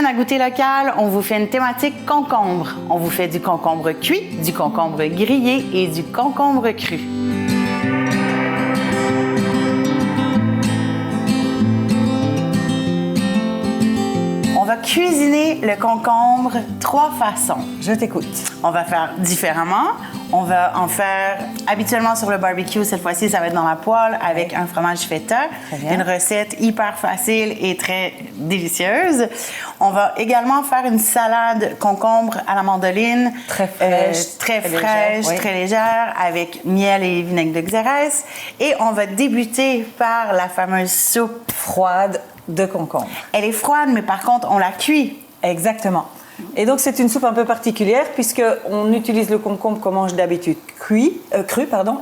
à Goûter Local, on vous fait une thématique concombre. On vous fait du concombre cuit, du concombre grillé et du concombre cru. On va cuisiner le concombre 3 façons. Je t'écoute. On va faire différemment. On va en faire habituellement sur le barbecue. Cette fois-ci, ça va être dans la poêle avec un fromage feta. Une recette hyper facile et très délicieuse. On va également faire une salade concombre à la mandoline. Très fraîche. Très légère, avec miel et vinaigre de xérès. Et on va débuter par la fameuse soupe Froide de concombre. Elle est froide, mais par contre, on la cuit. Exactement. Et donc, c'est une soupe un peu particulière puisqu'on utilise le concombre qu'on mange d'habitude cru,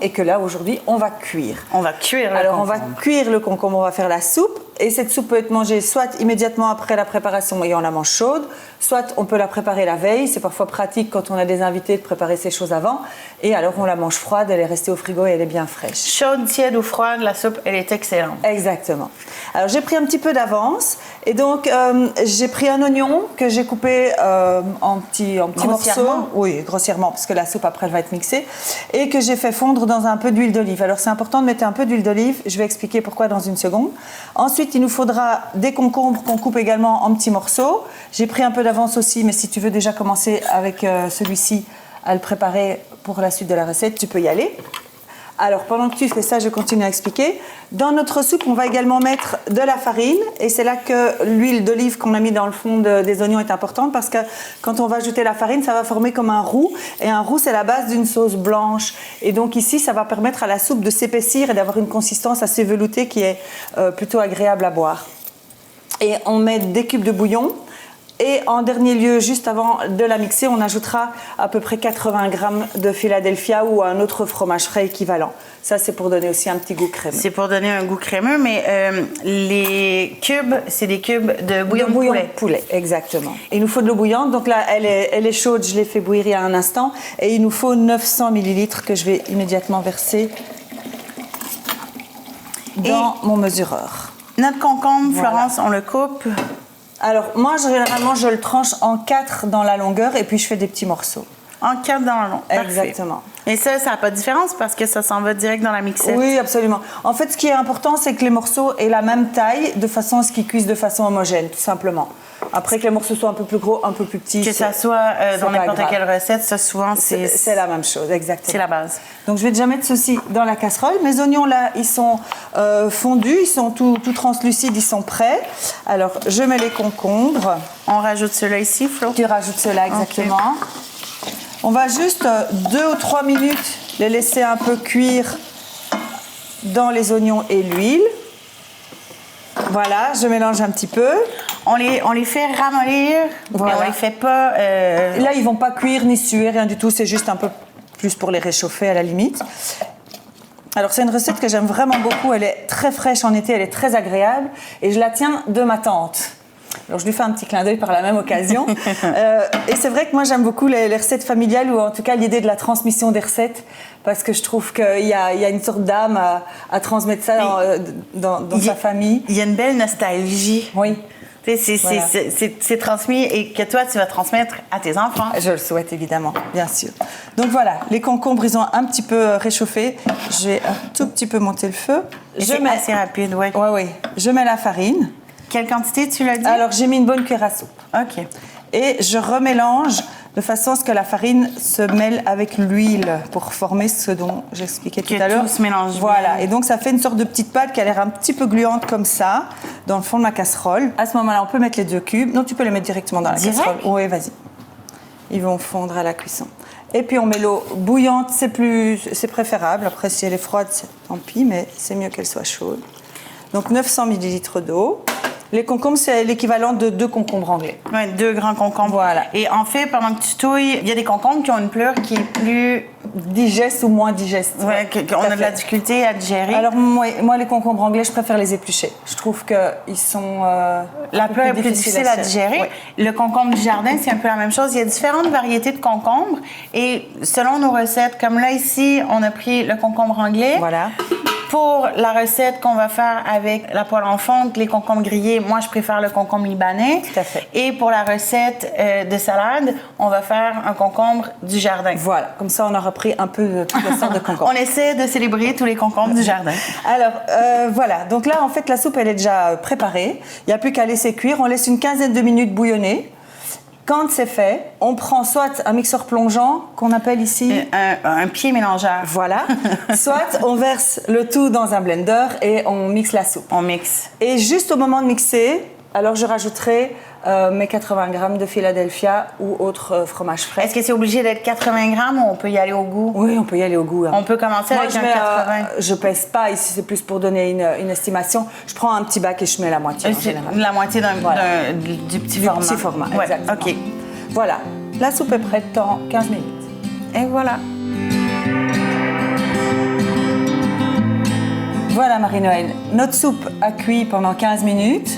et que là, aujourd'hui, on va cuire. On va cuire le Alors, concombre. on va cuire le concombre, on va faire la soupe. Et cette soupe peut être mangée soit immédiatement après la préparation et on la mange chaude, soit on peut la préparer la veille. C'est parfois pratique quand on a des invités de préparer ces choses avant. Et alors, on la mange froide, elle est restée au frigo et elle est bien fraîche. Chaude, tiède ou froide, la soupe, elle est excellente. Exactement. Alors, j'ai pris un petit peu d'avance. Et donc, j'ai pris un oignon que j'ai coupé en petits morceaux. Oui, grossièrement, parce que la soupe, après, elle va être mixée. Et que j'ai fait fondre dans un peu d'huile d'olive. Alors, c'est important de mettre un peu d'huile d'olive. Je vais expliquer pourquoi dans une seconde. Ensuite, il nous faudra des concombres qu'on coupe également en petits morceaux. J'ai pris un peu d'avance aussi, mais si tu veux déjà commencer avec celui-ci à le préparer pour la suite de la recette, tu peux y aller. Alors, pendant que tu fais ça, je continue à expliquer. Dans notre soupe, on va également mettre de la farine. Et c'est là que l'huile d'olive qu'on a mis dans le fond des oignons est importante parce que quand on va ajouter la farine, ça va former comme un roux. Et un roux, c'est la base d'une sauce blanche. Et donc ici, ça va permettre à la soupe de s'épaissir et d'avoir une consistance assez veloutée qui est plutôt agréable à boire. Et on met des cubes de bouillon. Et en dernier lieu, juste avant de la mixer, on ajoutera à peu près 80 grammes de Philadelphia ou un autre fromage frais équivalent. Ça, c'est pour donner aussi un petit goût crémeux. C'est pour donner un goût crémeux, mais les cubes, c'est des cubes de bouillon de poulet. Exactement. Il nous faut de l'eau bouillante. Donc là, elle est chaude, je l'ai fait bouillir il y a un instant. Et il nous faut 900 millilitres que je vais immédiatement verser dans mon mesureur. Notre concombre, Voilà. Florence, on le coupe. Alors, moi, généralement, je le tranche en 4 dans la longueur et puis je fais des petits morceaux. En 4 dans le long. Exactement. Et ça n'a pas de différence parce que ça s'en va direct dans la mixette. Oui, absolument. En fait, ce qui est important, c'est que les morceaux aient la même taille de façon à ce qu'ils cuisent de façon homogène, tout simplement. Après que les morceaux soient un peu plus gros, un peu plus petits. Que ça soit dans n'importe quelle recette, ça souvent, c'est la même chose, exactement. C'est la base. Donc, je vais déjà mettre ceci dans la casserole. Mes oignons, là, ils sont fondus, ils sont tout translucides, ils sont prêts. Alors, je mets les concombres. On rajoute ceux-là ici, Flo? Tu rajoutes cela, exactement. Okay. On va juste 2 ou 3 minutes les laisser un peu cuire dans les oignons et l'huile. Voilà, je mélange un petit peu. On les fait ramollir, voilà. Mais on les fait pas... Là, ils vont pas cuire ni suer, rien du tout. C'est juste un peu plus pour les réchauffer à la limite. Alors, c'est une recette que j'aime vraiment beaucoup. Elle est très fraîche en été, elle est très agréable. Et je la tiens de ma tante. Alors, je lui fais un petit clin d'œil par la même occasion. Et c'est vrai que moi, j'aime beaucoup les recettes familiales ou en tout cas l'idée de la transmission des recettes parce que je trouve qu'il y a une sorte d'âme à transmettre ça dans sa famille. Il y a une belle nostalgie. Oui. C'est transmis et que toi, tu vas transmettre à tes enfants. Je le souhaite, évidemment, bien sûr. Donc voilà, les concombres, ils ont un petit peu réchauffé. Je vais un tout petit peu monter le feu. C'est assez rapide, oui. Oui. Je mets la farine. Quelle quantité, tu l'as dit? Alors, j'ai mis une bonne cuillère à soupe. OK. Et je remélange de façon à ce que la farine se mêle avec l'huile pour former ce dont j'expliquais tout à l'heure. Que tout se mélange bien. Voilà. Et donc, ça fait une sorte de petite pâte qui a l'air un petit peu gluante comme ça dans le fond de ma casserole. À ce moment-là, on peut mettre les 2 cubes. Non, tu peux les mettre directement dans la casserole. Oui, vas-y. Ils vont fondre à la cuisson. Et puis, on met l'eau bouillante. C'est préférable. Après, si elle est froide, tant pis, mais c'est mieux qu'elle soit chaude. Donc, 900 millilitres d'eau. Les concombres, c'est l'équivalent de 2 concombres anglais. Oui, 2 grands concombres. Voilà. Et en fait, pendant que tu touilles, il y a des concombres qui ont une pleure qui est plus... digeste ou moins digeste. Oui, qu'on a de la difficulté à digérer. Alors, moi, les concombres anglais, je préfère les éplucher. Je trouve qu'ils sont... la pleure est plus difficile à digérer. Oui. Le concombre du jardin, c'est un peu la même chose. Il y a différentes variétés de concombres. Et selon nos recettes, comme là, ici, on a pris le concombre anglais. Voilà. Pour la recette qu'on va faire avec la poêle en fonte, les concombres grillés, moi, je préfère le concombre libanais. Tout à fait. Et pour la recette de salade, on va faire un concombre du jardin. Voilà, comme ça, on aura pris un peu de toutes les sortes de concombres. On essaie de célébrer tous les concombres du jardin. Alors, voilà. Donc là, en fait, la soupe, elle est déjà préparée. Il n'y a plus qu'à laisser cuire. On laisse une quinzaine de minutes bouillonner. Quand c'est fait, on prend soit un mixeur plongeant, qu'on appelle ici... Un pied mélangeur. Voilà. Soit on verse le tout dans un blender et on mixe la soupe. On mixe. Et juste au moment de mixer, alors je rajouterai mes 80 grammes de Philadelphia ou autre fromage frais. Est-ce que c'est obligé d'être 80 grammes ou on peut y aller au goût? Oui, on peut y aller au goût. Hein. On peut commencer avec un 80. Je pèse pas, ici c'est plus pour donner une estimation. Je prends un petit bac et je mets la moitié en général. La moitié Voilà. du petit format. Du petit format, Ouais, exactement. OK. Voilà, la soupe est prête en 15 minutes. Et voilà. Voilà Marie-Noël, notre soupe a cuit pendant 15 minutes.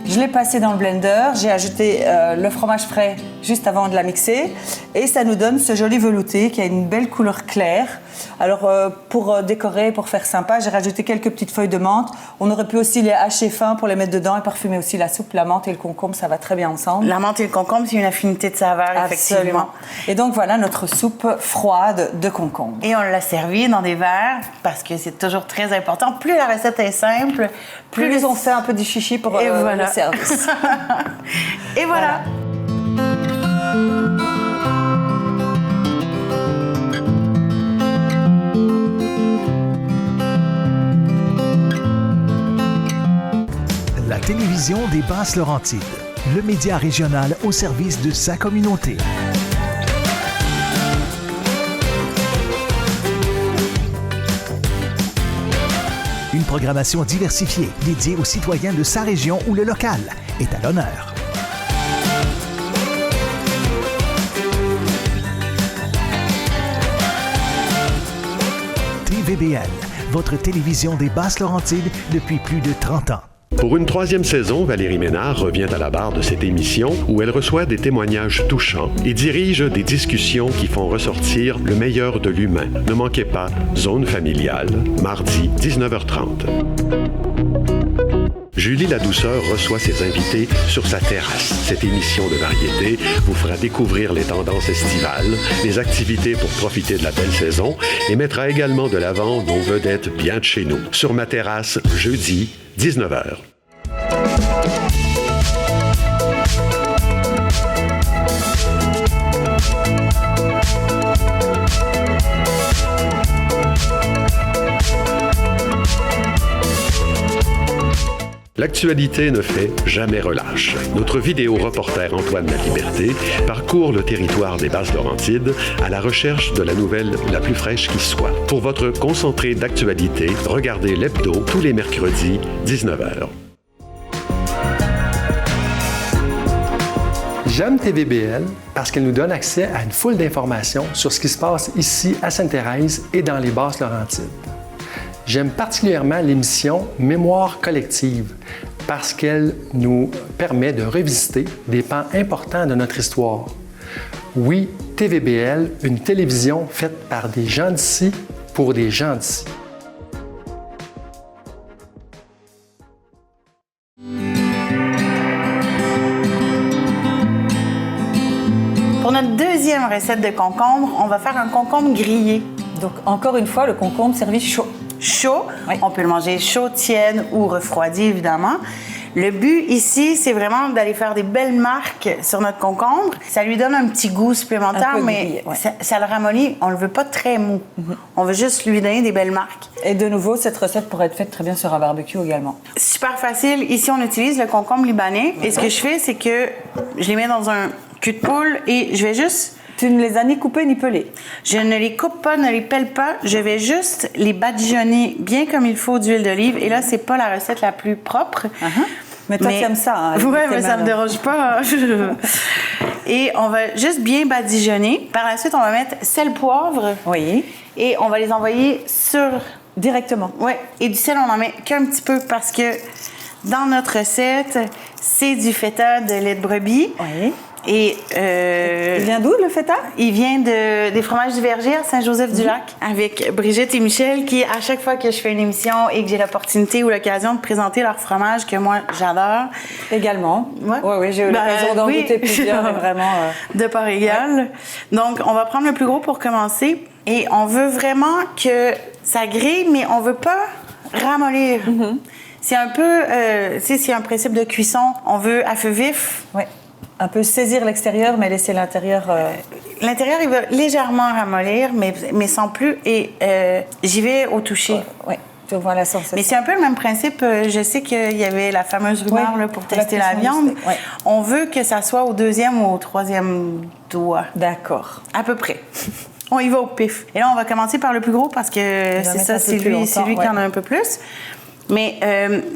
Je l'ai passée dans le blender, j'ai ajouté le fromage frais juste avant de la mixer et ça nous donne ce joli velouté qui a une belle couleur claire. Alors pour décorer, pour faire sympa, j'ai rajouté quelques petites feuilles de menthe. On aurait pu aussi les hacher fins pour les mettre dedans et parfumer aussi la soupe. La menthe et le concombre, ça va très bien ensemble. La menthe et le concombre, c'est une affinité de saveur, effectivement. Absolument. Et donc voilà notre soupe froide de concombre. Et on l'a servi dans des verres parce que c'est toujours très important. Plus la recette est simple, Plus on fait un peu du chichi pour le service. Et voilà. La télévision des Basses-Laurentides, le média régional au service de sa communauté. Une programmation diversifiée dédiée aux citoyens de sa région où le local est à l'honneur. TVBL, votre télévision des Basses-Laurentides depuis plus de 30 ans. Pour une troisième saison, Valérie Ménard revient à la barre de cette émission où elle reçoit des témoignages touchants et dirige des discussions qui font ressortir le meilleur de l'humain. Ne manquez pas Zone familiale, mardi 19h30. Julie Ladouceur reçoit ses invités sur sa terrasse. Cette émission de variété vous fera découvrir les tendances estivales, les activités pour profiter de la belle saison et mettra également de l'avant nos vedettes bien de chez nous. Sur ma terrasse, jeudi, 19h. L'actualité ne fait jamais relâche. Notre vidéo-reporter Antoine Laliberté parcourt le territoire des Basses-Laurentides à la recherche de la nouvelle la plus fraîche qui soit. Pour votre concentré d'actualité, regardez l'Hebdo tous les mercredis, 19h. J'aime TVBL parce qu'elle nous donne accès à une foule d'informations sur ce qui se passe ici à Sainte-Thérèse et dans les Basses-Laurentides. J'aime particulièrement l'émission Mémoire collective parce qu'elle nous permet de revisiter des pans importants de notre histoire. Oui, TVBL, une télévision faite par des gens d'ici pour des gens d'ici. Pour notre deuxième recette de concombre, on va faire un concombre grillé. Donc encore une fois, le concombre servi chaud. Chaud, oui. On peut le manger chaud, tiède ou refroidi, évidemment. Le but ici, c'est vraiment d'aller faire des belles marques sur notre concombre. Ça lui donne un petit goût supplémentaire, mais ouais. ça le ramollit. On ne le veut pas très mou. On veut juste lui donner des belles marques. Et de nouveau, cette recette pourrait être faite très bien sur un barbecue également. Super facile. Ici, on utilise le concombre libanais. Et ce que je fais, c'est que je les mets dans un cul de poule et je vais juste... Tu ne les as ni coupés ni pelés. Je ne les coupe pas, ne les pèle pas. Je vais juste les badigeonner bien comme il faut d'huile d'olive. Et là, c'est pas la recette la plus propre. Mais toi, tu aimes ça. Hein, oui, mais ça me dérange pas. Et on va juste bien badigeonner. Par la suite, on va mettre sel, poivre. Oui. Et on va les envoyer sur... Directement. Oui. Et du sel, on en met qu'un petit peu parce que dans notre recette, c'est du feta de lait de brebis. Oui. Et Il vient d'où, le feta? il vient des fromages du Verger à Saint-Joseph-du-Lac avec Brigitte et Michel qui, à chaque fois que je fais une émission et que j'ai l'opportunité ou l'occasion de présenter leur fromage que moi, j'adore. Également. Ouais. Oui, j'ai eu l'occasion d'en goûter plusieurs, et vraiment... De part égale. Donc, on va prendre le plus gros pour commencer. Et on veut vraiment que ça grille, mais on veut pas ramollir. C'est un peu... tu sais, c'est un principe de cuisson. On veut à feu vif. Oui. Un peu saisir l'extérieur, mais laisser l'intérieur... L'intérieur, il va légèrement ramollir, mais sans plus. Et j'y vais au toucher. Oui, tu vois la sensation. Mais c'est un peu le même principe. Je sais qu'il y avait la fameuse rumeur là, pour tester la viande. Oui. On veut que ça soit au 2e ou au 3e doigt. D'accord. À peu près. On y va au pif. Et là, on va commencer par le plus gros parce que c'est ça, c'est lui qui en a un peu plus. Mais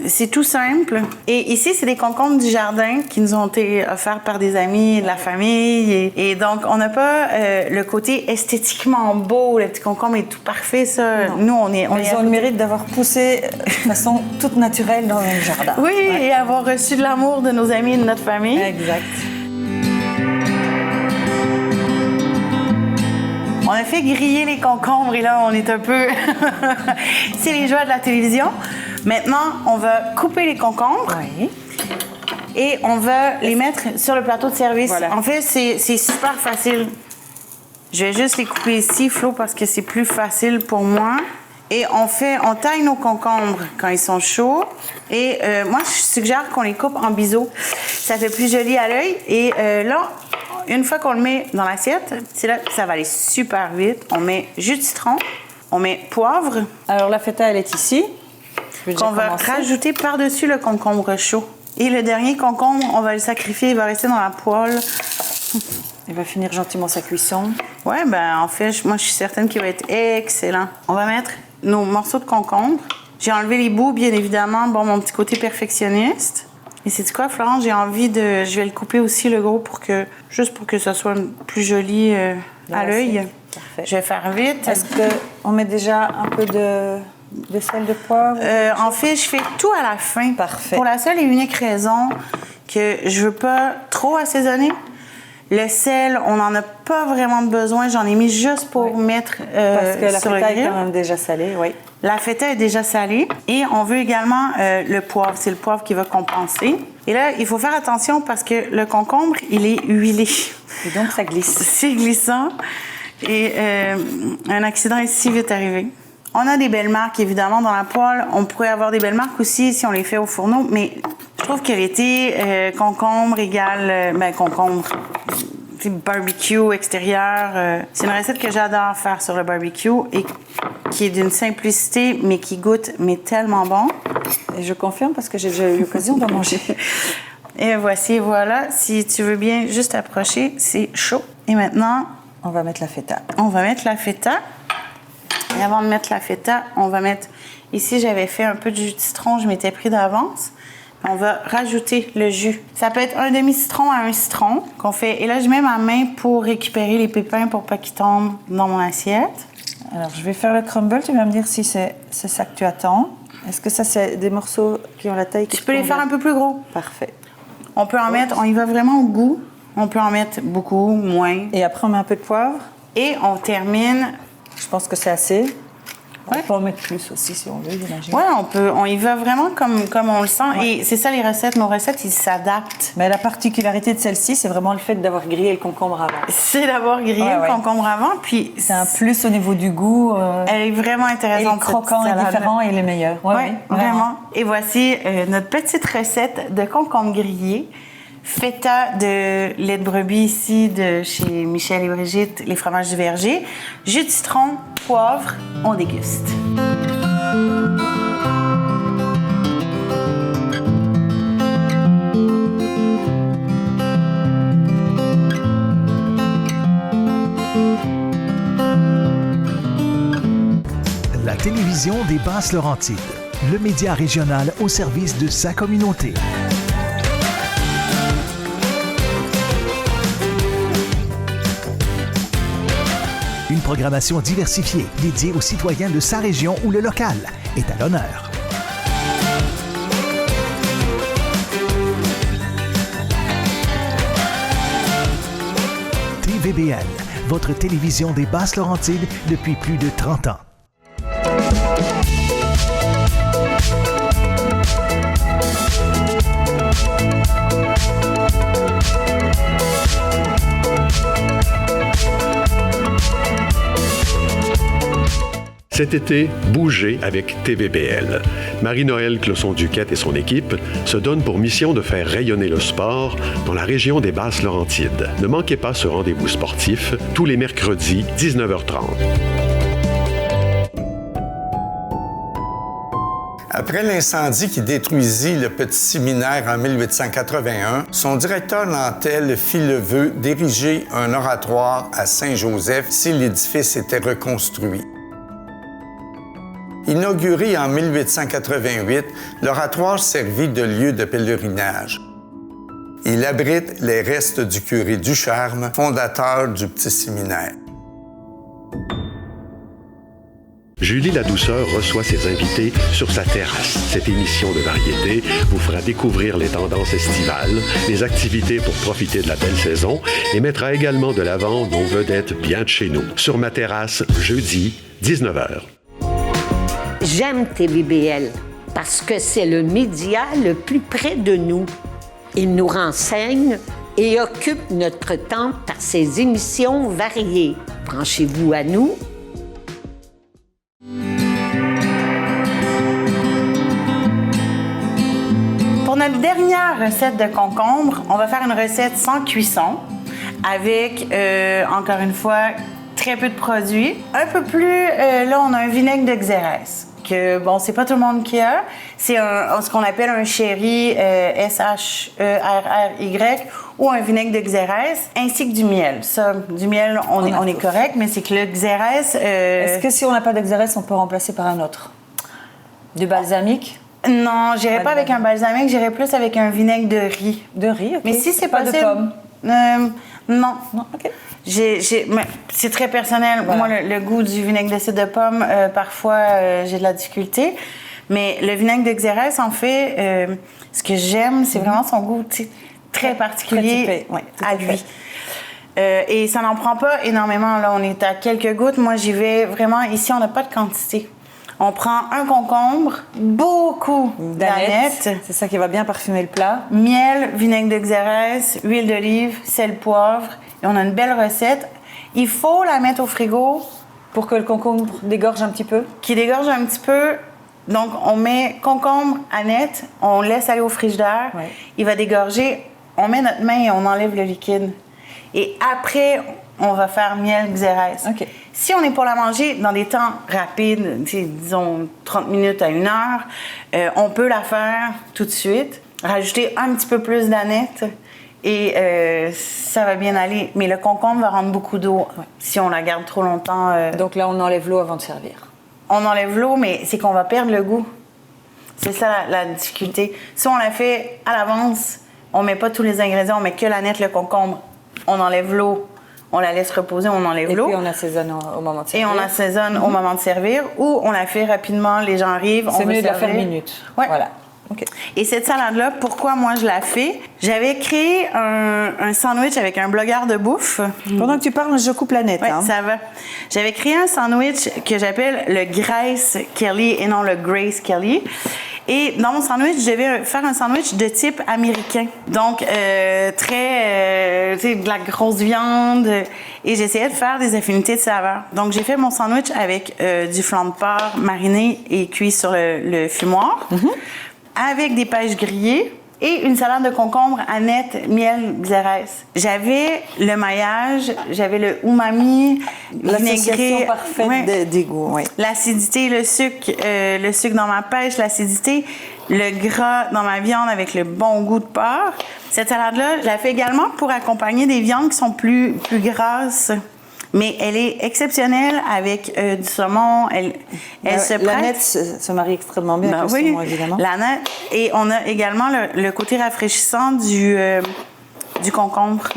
c'est tout simple. Et ici, c'est des concombres du jardin qui nous ont été offerts par des amis, de la famille. Et donc, on n'a pas le côté esthétiquement beau. Le petit concombre est tout parfait, ça. Non. Nous, on est Ils ont le mérite d'avoir poussé de façon toute naturelle dans le jardin. Oui, et avoir reçu de l'amour de nos amis et de notre famille. Exact. On a fait griller les concombres et là, on est un peu... c'est les joies de la télévision. Maintenant, on va couper les concombres Oui. et on va les mettre sur le plateau de service. Voilà. En fait, c'est super facile. Je vais juste les couper ici, Flo, parce que c'est plus facile pour moi. Et on taille nos concombres quand ils sont chauds. Et moi, je suggère qu'on les coupe en biseau. Ça fait plus joli à l'œil. Et là, une fois qu'on le met dans l'assiette, c'est là que ça va aller super vite. On met jus de citron, on met poivre. Alors, la feta, elle est ici. Qu'on va rajouter par-dessus le concombre chaud. Et le dernier concombre, on va le sacrifier, il va rester dans la poêle. Il va finir gentiment sa cuisson. Ouais, ben en fait, moi je suis certaine qu'il va être excellent. On va mettre nos morceaux de concombre. J'ai enlevé les bouts, bien évidemment. Bon, mon petit côté perfectionniste. Et c'est quoi, Florence? J'ai envie de... Je vais le couper aussi, le gros, juste pour que ça soit plus joli à l'œil. Parfait. Je vais faire vite. Est-ce qu'on met déjà un peu de sel, de poivre? En fait, je fais tout à la fin. Parfait. Pour la seule et unique raison que je veux pas trop assaisonner. Le sel, on n'en a pas vraiment besoin. J'en ai mis juste pour mettre Parce que la sur le feta est grill. quand même déjà salée, oui. La feta est déjà salée. Et on veut également le poivre. C'est le poivre qui va compenser. Et là, il faut faire attention parce que le concombre, il est huilé. Et donc, ça glisse. C'est glissant. Et un accident est si vite arrivé. On a des belles marques, évidemment, dans la poêle. On pourrait avoir des belles marques aussi si on les fait au fourneau, mais je trouve que l'été, concombre égale... concombre, c'est barbecue extérieur. C'est une recette que j'adore faire sur le barbecue et qui est d'une simplicité, mais qui goûte tellement bon. Et je confirme parce que j'ai déjà eu l'occasion d'en manger. Et voici, voilà. Si tu veux bien juste approcher, c'est chaud. Et maintenant... On va mettre la feta. On va mettre la feta. Et avant de mettre la feta, on va mettre... Ici, j'avais fait un peu de jus de citron, je m'étais pris d'avance. On va rajouter le jus. Ça peut être un demi-citron à un citron qu'on fait. Et là, je mets ma main pour récupérer les pépins pour pas qu'ils tombent dans mon assiette. Alors, je vais faire le crumble. Tu vas me dire si c'est ça que tu attends. Est-ce que ça, c'est des morceaux qui ont la taille que Tu peux les faire un peu plus gros. Parfait. On peut en mettre... On y va vraiment au goût. On peut en mettre beaucoup, moins. Et après, on met un peu de poivre. Et on termine... Je pense que c'est assez. Ouais. On peut en mettre plus aussi, si on veut, j'imagine. Oui, on y va vraiment comme on le sent. Ouais. Et c'est ça, les recettes. Nos recettes, ils s'adaptent. Mais la particularité de celle-ci, c'est vraiment le fait d'avoir grillé le concombre avant. C'est d'avoir grillé le concombre avant. Puis c'est un plus au niveau du goût. Elle est vraiment intéressante. Et croquant et différent et le meilleur. Oui, vraiment. Et voici notre petite recette de concombre grillé. Feta de lait de brebis ici de chez Michel et Brigitte, les fromages du Verger. Jus de citron, poivre, on déguste. La télévision des Basses-Laurentides, le média régional au service de sa communauté. Une programmation diversifiée dédiée aux citoyens de sa région où le local est à l'honneur. TVBL, votre télévision des Basses-Laurentides depuis plus de 30 ans. Cet été, bougez avec TVBL. Marie-Noëlle Closson-Duquette et son équipe se donnent pour mission de faire rayonner le sport dans la région des Basses-Laurentides. Ne manquez pas ce rendez-vous sportif tous les mercredis, 19h30. Après l'incendie qui détruisit le petit séminaire en 1881, son directeur Nantel fit le vœu d'ériger un oratoire à Saint-Joseph si l'édifice était reconstruit. Inauguré en 1888, l'oratoire servit de lieu de pèlerinage. Il abrite les restes du curé Ducharme, fondateur du petit séminaire. Julie Ladouceur reçoit ses invités sur sa terrasse. Cette émission de variété vous fera découvrir les tendances estivales, les activités pour profiter de la belle saison et mettra également de l'avant nos vedettes bien de chez nous. Sur ma terrasse, jeudi, 19h. J'aime TVBL parce que c'est le média le plus près de nous. Il nous renseigne et occupe notre temps par ses émissions variées. Branchez-vous à nous. Pour notre dernière recette de concombre, on va faire une recette sans cuisson avec, encore une fois, très peu de produits. Un peu plus, là, on a un vinaigre de Xérès. Que, bon, c'est pas tout le monde qui a. C'est ce qu'on appelle un sherry S-H-E-R-R-Y ou un vinaigre de Xérès, ainsi que du miel. Ça, du miel, on est correct, mais c'est que le Xérès... Est-ce que si on n'a pas de Xérès, on peut remplacer par un autre? Du balsamique? Non, j'irai pas avec un balsamique, j'irai plus avec un vinaigre de riz. De riz, OK. Mais si c'est pas possible... de pommes? Non. Non, OK. Mais c'est très personnel. Voilà. Moi, le goût du vinaigre de cidre de pomme, parfois, j'ai de la difficulté. Mais le vinaigre de Xérès, en fait, ce que j'aime, c'est vraiment son goût très particulier à lui. Et ça n'en prend pas énormément. Là, on est à quelques gouttes. Moi, j'y vais vraiment... Ici, on n'a pas de quantité. On prend un concombre, beaucoup d'aneth. C'est ça qui va bien parfumer le plat. Miel, vinaigre de Xérès, huile d'olive, sel, poivre. Et on a une belle recette. Il faut la mettre au frigo. Pour que le concombre dégorge un petit peu? Qui dégorge un petit peu. Donc, on met concombre, aneth, on laisse aller au frigidaire. Ouais. Il va dégorger. On met notre main et on enlève le liquide. Et après, on va faire miel Xérès. Okay. Si on est pour la manger dans des temps rapides, disons 30 minutes à 1 heure, on peut la faire tout de suite, rajouter un petit peu plus d'aneth et ça va bien aller. Mais le concombre va rendre beaucoup d'eau si on la garde trop longtemps. Donc là, on enlève l'eau avant de servir. On enlève l'eau, mais c'est qu'on va perdre le goût. C'est ça la difficulté. Si on la fait à l'avance, on met pas tous les ingrédients, on met que l'aneth, le concombre, on enlève l'eau. On la laisse reposer, on enlève l'eau. Et puis on assaisonne au moment de servir. Et on assaisonne au moment de servir. Ou on la fait rapidement, les gens arrivent, on veut servir. C'est mieux de la faire minute. Ouais. Voilà. Okay. Et cette salade-là, pourquoi moi je la fais? J'avais créé un sandwich avec un blogueur de bouffe. Pendant que tu parles, je coupe la nette. Oui, ça va. J'avais créé un sandwich que j'appelle le Grace Kelly et non le Grace Kelly. Et dans mon sandwich, je devais faire un sandwich de type américain. Donc, tu sais, de la grosse viande. Et j'essayais de faire des affinités de saveur. Donc, j'ai fait mon sandwich avec du flan de porc mariné et cuit sur le fumoir, avec des pêches grillées et une salade de concombre, aneth, miel, Xérès. J'avais le maillage, j'avais le umami, l'association parfaite des goûts. Oui. L'acidité, le sucre dans ma pêche, l'acidité, le gras dans ma viande avec le bon goût de porc. Cette salade-là, je la fais également pour accompagner des viandes qui sont plus grasses. Mais elle est exceptionnelle avec du saumon. Elle se prête. L'aneth se marie extrêmement bien avec le saumon, évidemment. L'aneth. Et on a également le côté rafraîchissant du concombre.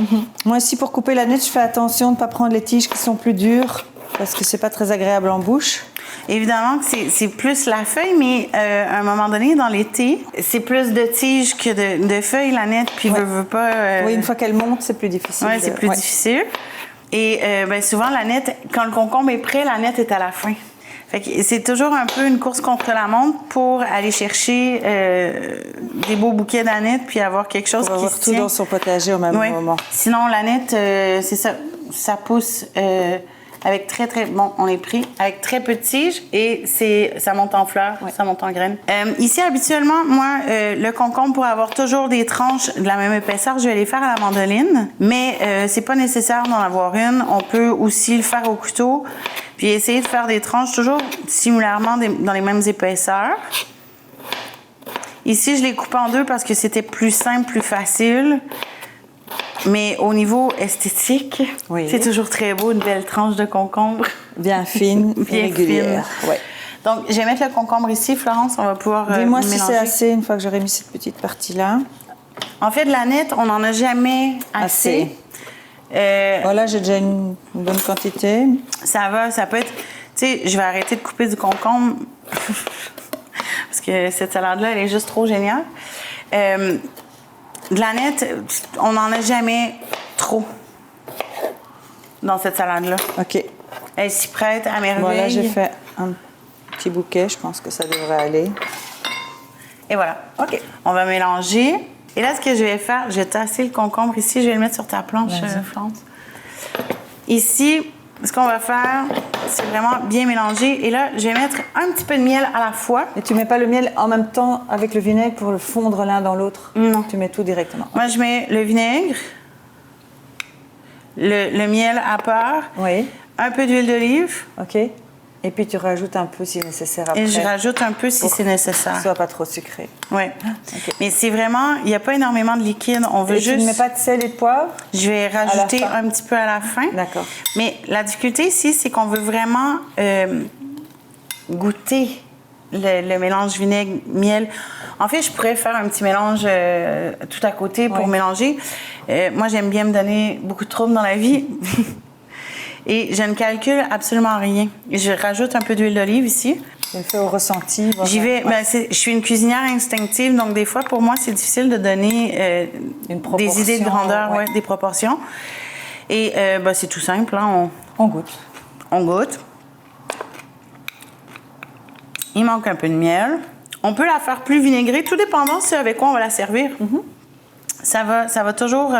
Moi aussi, pour couper l'aneth, je fais attention de ne pas prendre les tiges qui sont plus dures parce que c'est pas très agréable en bouche. Évidemment que c'est plus la feuille, mais à un moment donné, dans l'été, c'est plus de tiges que de feuilles, l'aneth, puis veut pas... Oui, une fois qu'elle monte, c'est plus difficile. Oui, c'est plus difficile. Et souvent, l'aneth, quand le concombre est prêt, l'aneth est à la fin. Fait que c'est toujours un peu une course contre la montre pour aller chercher des beaux bouquets d'aneth puis avoir quelque chose qui se tient. Pour avoir tout dans son potager au même moment. Sinon, l'aneth, c'est ça. Ça pousse avec on est pris, avec très peu de tiges et ça monte en fleurs, ça monte en graines. Ici, habituellement, moi, le concombre, pour avoir toujours des tranches de la même épaisseur, je vais les faire à la mandoline, mais c'est pas nécessaire d'en avoir une. On peut aussi le faire au couteau, puis essayer de faire des tranches toujours similairement dans les mêmes épaisseurs. Ici, je l'ai coupé en deux parce que c'était plus simple, plus facile. Mais au niveau esthétique, c'est toujours très beau, une belle tranche de concombre. Bien fine, bien régulière. Ouais. Donc, je vais mettre le concombre ici. Florence, on va pouvoir Dis-moi mélanger. si c'est assez, une fois que j'aurai mis cette petite partie-là. En fait, l'aneth, on n'en a jamais assez. Voilà, j'ai déjà une bonne quantité. Ça peut être... Tu sais, je vais arrêter de couper du concombre parce que cette salade-là, elle est juste trop géniale. De l'aneth, on n'en a jamais trop dans cette salade-là. OK. Elle s'y prête à merveille. Voilà, j'ai fait un petit bouquet. Je pense que ça devrait aller. Et voilà. OK. On va mélanger. Et là, ce que je vais faire, je vais tasser le concombre ici. Je vais le mettre sur ta planche, Florence. Ici, ce qu'on va faire, c'est vraiment bien mélanger. Et là, je vais mettre un petit peu de miel à la fois. Et tu mets pas le miel en même temps avec le vinaigre pour le fondre l'un dans l'autre? Non. Tu mets tout directement. Moi, je mets le vinaigre, le miel à part, un peu d'huile d'olive. OK. Et puis, tu rajoutes un peu si nécessaire après. Et je rajoute un peu si c'est nécessaire. Que ce soit pas trop sucré. Oui. Okay. Mais c'est vraiment... Il n'y a pas énormément de liquide. On veut juste... Tu ne mets pas de sel et de poivre? Je vais rajouter un petit peu à la fin. D'accord. Mais la difficulté ici, c'est qu'on veut vraiment goûter le mélange vinaigre-miel. En fait, je pourrais faire un petit mélange tout à côté pour mélanger. Moi, j'aime bien me donner beaucoup de troubles dans la vie. Et je ne calcule absolument rien. Je rajoute un peu d'huile d'olive ici. Je le fais au ressenti. J'y vais. Je suis une cuisinière instinctive, donc des fois, pour moi, c'est difficile de donner des idées de grandeur, des proportions. Et c'est tout simple. Hein, on goûte. On goûte. Il manque un peu de miel. On peut la faire plus vinaigrée, tout dépendant avec quoi on va la servir. Ça va toujours...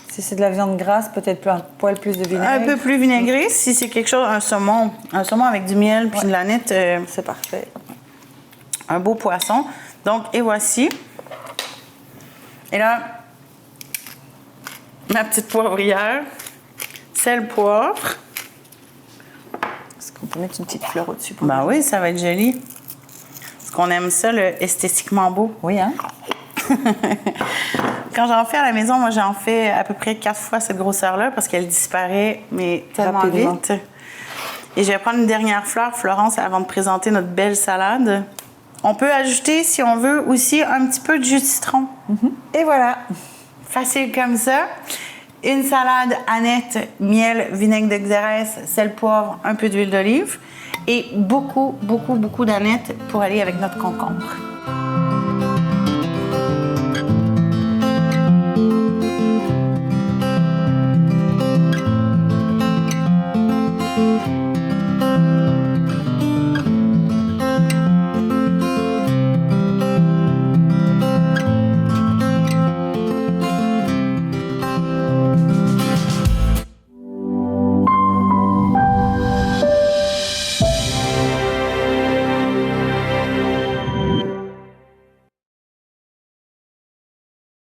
Si c'est de la viande grasse, peut-être un poil plus de vinaigre. Un peu plus vinaigré. Si c'est quelque chose, un saumon avec du miel puis de l'aneth, c'est parfait. Un beau poisson. Donc, et voici. Et là, ma petite poivrière, sel, poivre. Est-ce qu'on peut mettre une petite fleur au-dessus? Ben oui, ça va être joli. Parce qu'on aime ça, esthétiquement beau. Oui, hein? Quand j'en fais à la maison, moi, j'en fais à peu près 4 fois cette grosseur-là parce qu'elle disparaît, mais tellement rapidement. vite. Et je vais prendre une dernière fleur, Florence, avant de présenter notre belle salade. On peut ajouter, si on veut, aussi un petit peu de jus de citron. Et voilà. Facile comme ça. Une salade aneth, miel, vinaigre de xérès, sel, poivre, un peu d'huile d'olive et beaucoup, beaucoup, beaucoup d'aneth pour aller avec notre concombre.